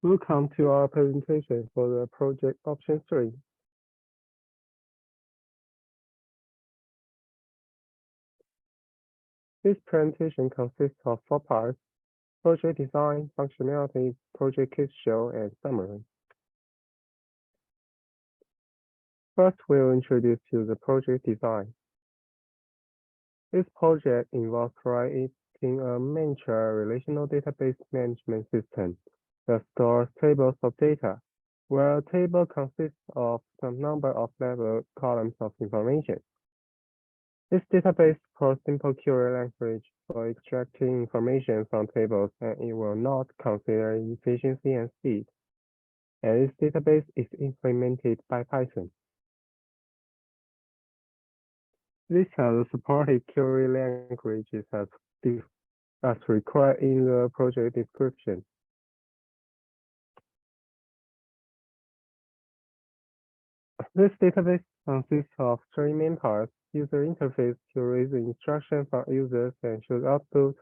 Welcome to our presentation for the project option 3. This presentation consists of 4 parts: project design, functionalities, project case show, and summary. First, we'll introduce you the project design. This project involves creating a miniature relational database management system that stores tables of data, where a table consists of some number of level columns of information. This database supports simple query language for extracting information from tables, and it will not consider efficiency and speed. And this database is implemented by Python. These are the supported query languages as required in the project description. This database consists of 3 main parts: user interface to raise instruction from users and shows output,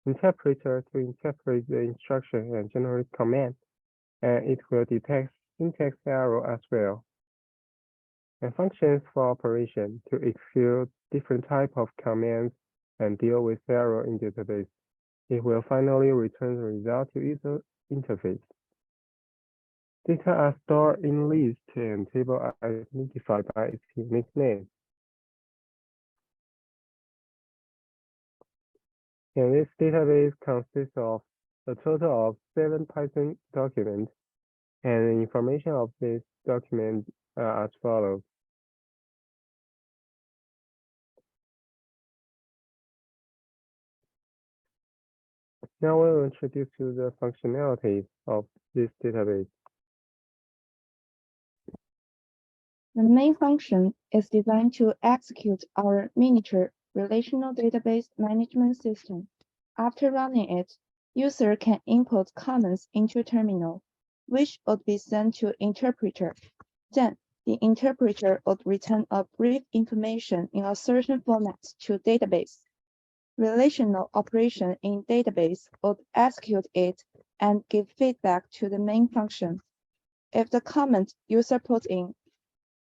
interpreter to interpret the instruction and generate command, and it will detect syntax error as well. And functions for operation to execute different types of commands and deal with error in database. It will finally return the result to user interface. Data are stored in lists and tables are identified by its unique name. And this database consists of a total of 7 Python documents, and the information of this document are as follows. Now we will introduce you the functionalities of this database. The main function is designed to execute our miniature relational database management system. After running it, user can input comments into terminal, which would be sent to interpreter. Then, the interpreter would return a brief information in a certain format to database. Relational operation in database would execute it and give feedback to the main function. If the comment user put in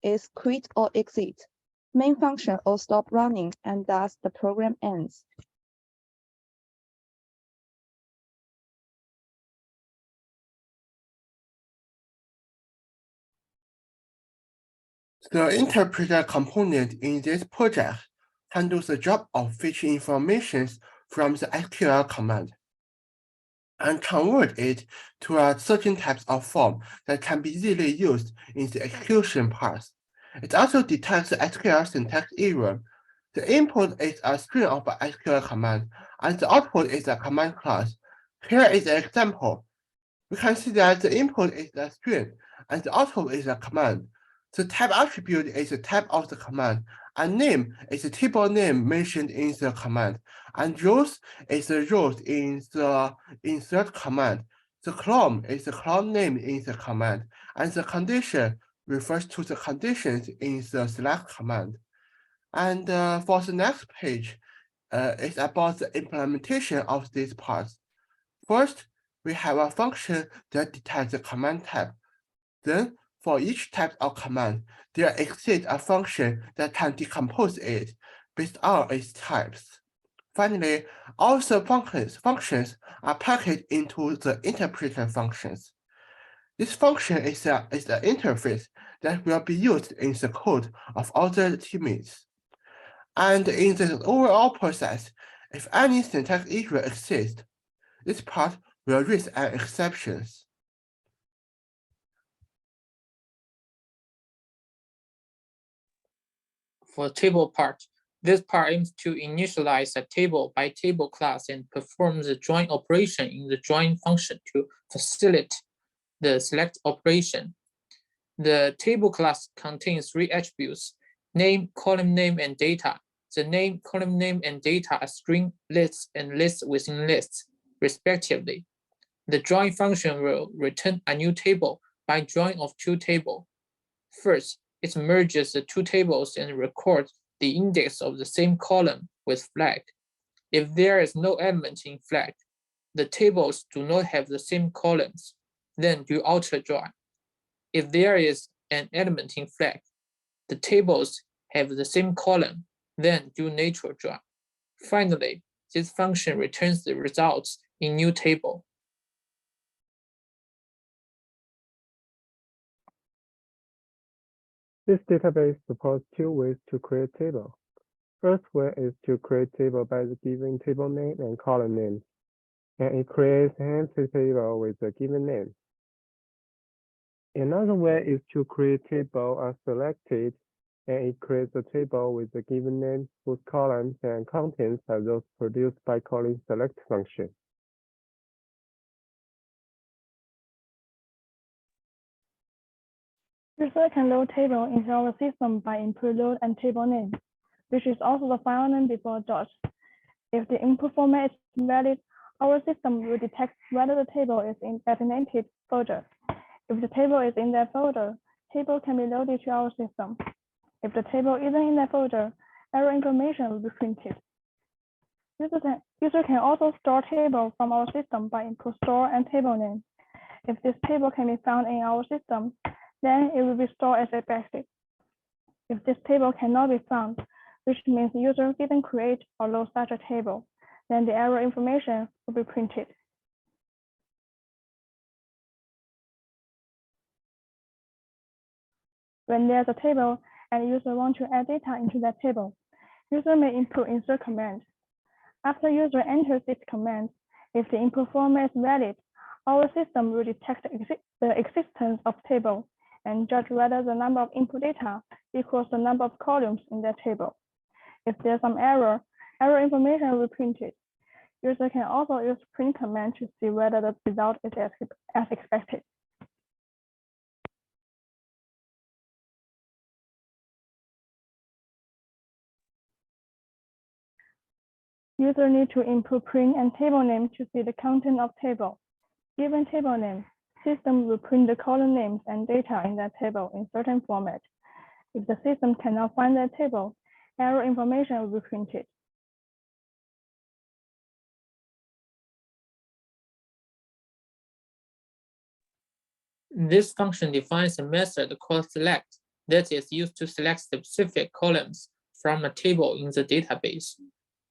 is quit or exit, main function will stop running and thus the program ends. The interpreter component in this project handles the job of fetching information from the SQL command and convert it to a certain types of form that can be easily used in the execution path. It also detects the SQL syntax error. The input is a string of an SQL command, and the output is a command class. Here is an example. We can see that the input is a string, and the output is a command. The type attribute is the type of the command, and name is the table name mentioned in the command, and rows is the rows in the insert command. The column is the column name in the command, and the condition refers to the conditions in the select command. And for the next page, it's about the implementation of these parts. First, we have a function that detects the command type. Then, for each type of command, there exists a function that can decompose it based on its types. Finally, all the functions are packaged into the interpreter functions. This function is an interface that will be used in the code of other teammates. And in the overall process, if any syntax error exists, this part will raise an exception. For table part, this part aims to initialize a table-by-table class and perform the join operation in the join function to facilitate the select operation. The table class contains 3 attributes: name, column name, and data. The name, column name, and data are string, lists, and lists within lists, respectively. The join function will return a new table by join of 2 tables. First, it merges the 2 tables and records the index of the same column with flag. If there is no element in flag, the tables do not have the same columns. then do outer join. If there is an element in flag, the tables have the same column, then do natural join. Finally, this function returns the results in new table. This database supports two ways to create table. First way is to create table by the given table name and column name, and it creates an empty table with the given name. Another way is to create table as selected, and it creates a table with the given name whose columns and contents are those produced by calling select function. User can load table into our system by input load and table name, which is also the file name before dot. If the input format is valid, our system will detect whether the table is in designated folder. If the table is in that folder, table can be loaded to our system. If the table isn't in that folder, error information will be printed. User can also store table from our system by input store and table name. If this table can be found in our system, then it will be stored as expected. If this table cannot be found, which means the user didn't create or load such a table, then the error information will be printed. When there's a table and user wants to add data into that table, user may input insert command. After user enters this command, if the input format is valid, our system will detect the existence of table and judge whether the number of input data equals the number of columns in that table. If there's some error information will be printed. User can also use print command to see whether the result is as expected. User need to input print and table name to see the content of table. Given table name, system will print the column names and data in that table in certain format. If the system cannot find that table, error information will be printed. This function defines a method called select that is used to select specific columns from a table in the database.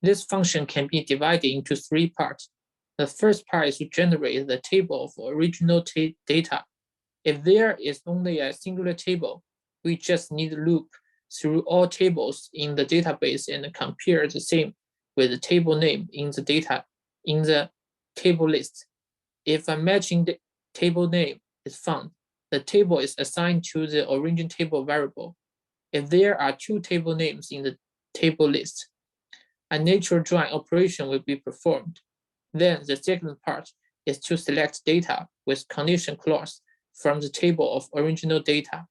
This function can be divided into three parts. The first part is to generate the table of original data. If there is only a singular table, we just need to loop through all tables in the database and compare the same with the table name in the table list. If a matching table name is found, the table is assigned to the origin table variable. If there are two table names in the table list, a natural join operation will be performed. Then the second part is to select data with condition clause from the table of original data.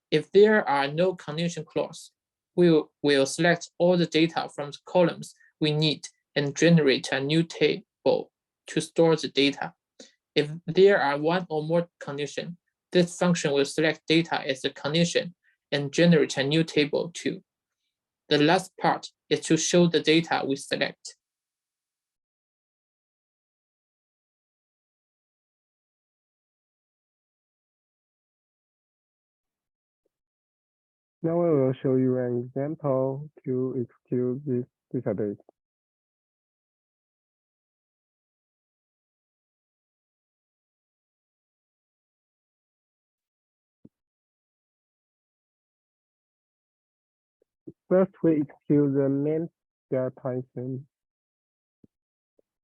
If there are no condition clause, we will select all the data from the columns we need and generate a new table to store the data. If there are one or more conditions, this function will select data as a condition and generate a new table too. The last part is to show the data we select. Now I will show you an example to execute this database. First, we execute the main.python,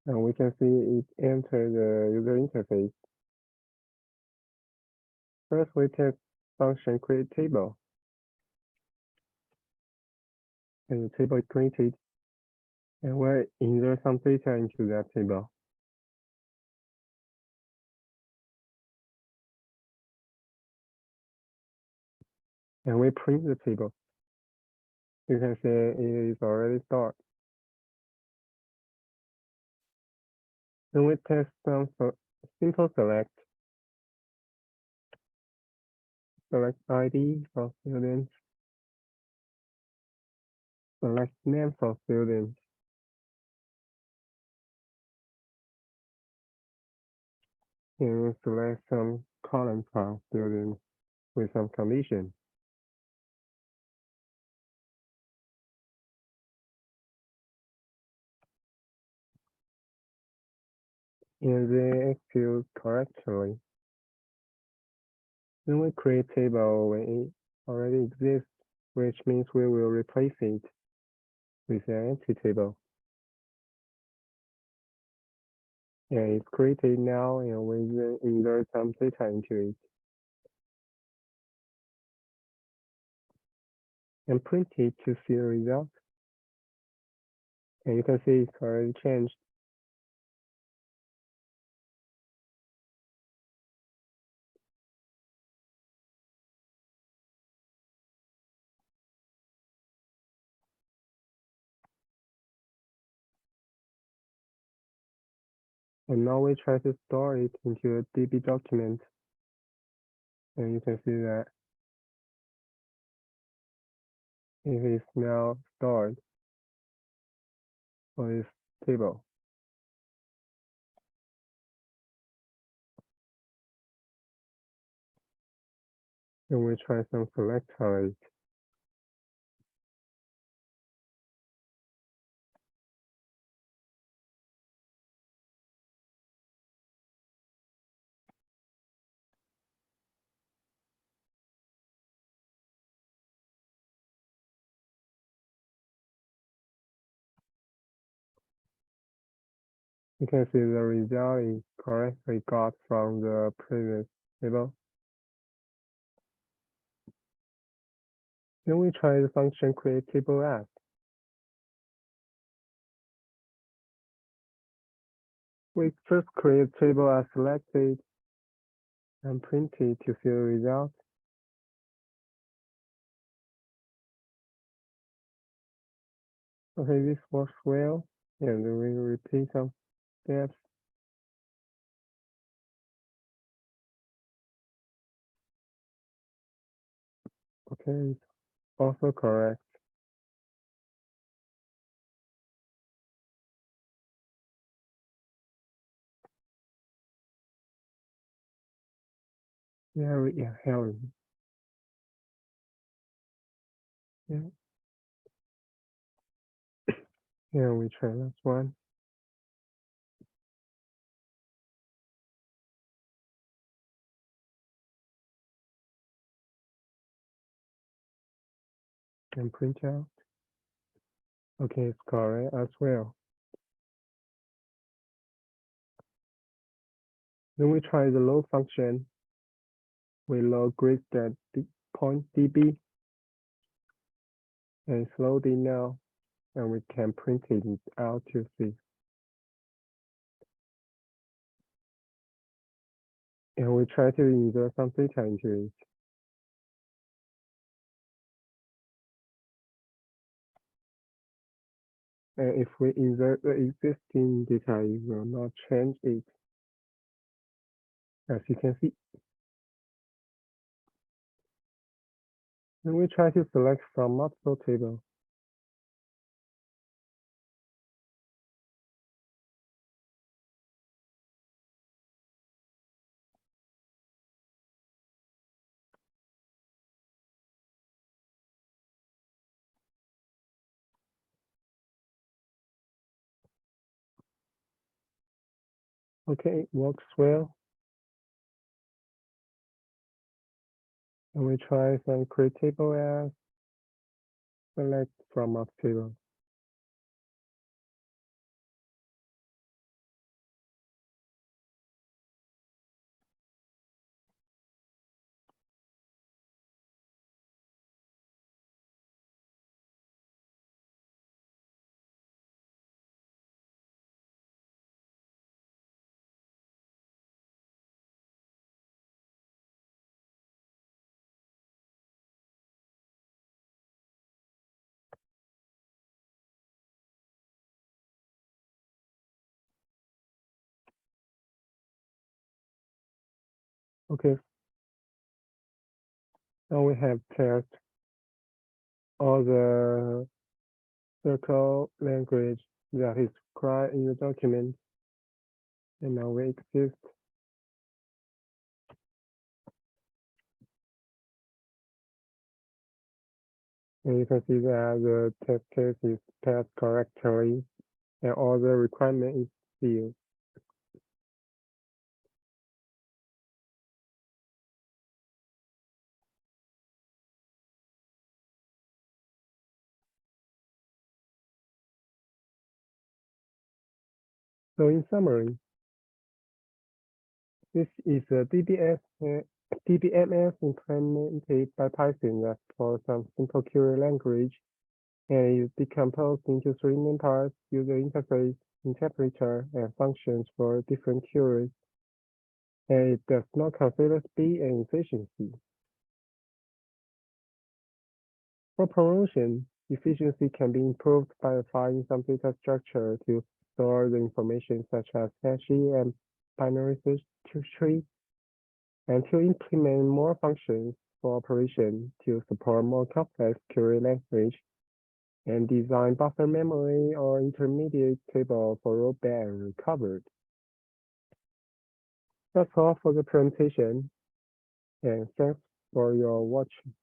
and we can see it enter the user interface. First, we test function create table, and the table is created, and we insert some data into that table. And we print the table. You can see it is already stored. Then we test some simple select. Select ID for students. Select name for students. and select some column from students with some condition. And then execute correctly. Then we create table when it already exists, which means we will replace it with an empty table. And it's created now, and we then insert some data into it. And print it to see the result. And you can see it's already changed. And now we try to store it into a DB document. And you can see that it is now stored on this table. And we try some select on it. You can see the result is correctly got from the previous table. Then we try the function create table as. We first create table as selected and print it to see the result. Okay, this works well, and we repeat some steps. Okay, it's also correct. Yeah, Harry. Yeah. Here we try last one. And print out. Okay, it's correct as well. Then we try the load function. We load grid that point DB, and it's loading now, and we can print it out to see. And we try to insert some data into it. And if we insert the existing data, it will not change it, as you can see. Then we try to select from multiple tables. Okay, it works well. And we try some create table as select from up table. Okay. Now we have test all the circle language that is required in the document. And now we exist And you can see that the test case is passed correctly and all the requirement is filled. So in summary, this is a DBMS implemented by Python that for some simple query language and is decomposed into three main parts: user interface, interpreter, and functions for different queries. And it does not consider speed and efficiency. For promotion, efficiency can be improved by applying some data structure to store the information such as hash and binary search tree, and to implement more functions for operation to support more complex query language, and design buffer memory or intermediate table for rollback and recovered. That's all for the presentation, and thanks for your watching.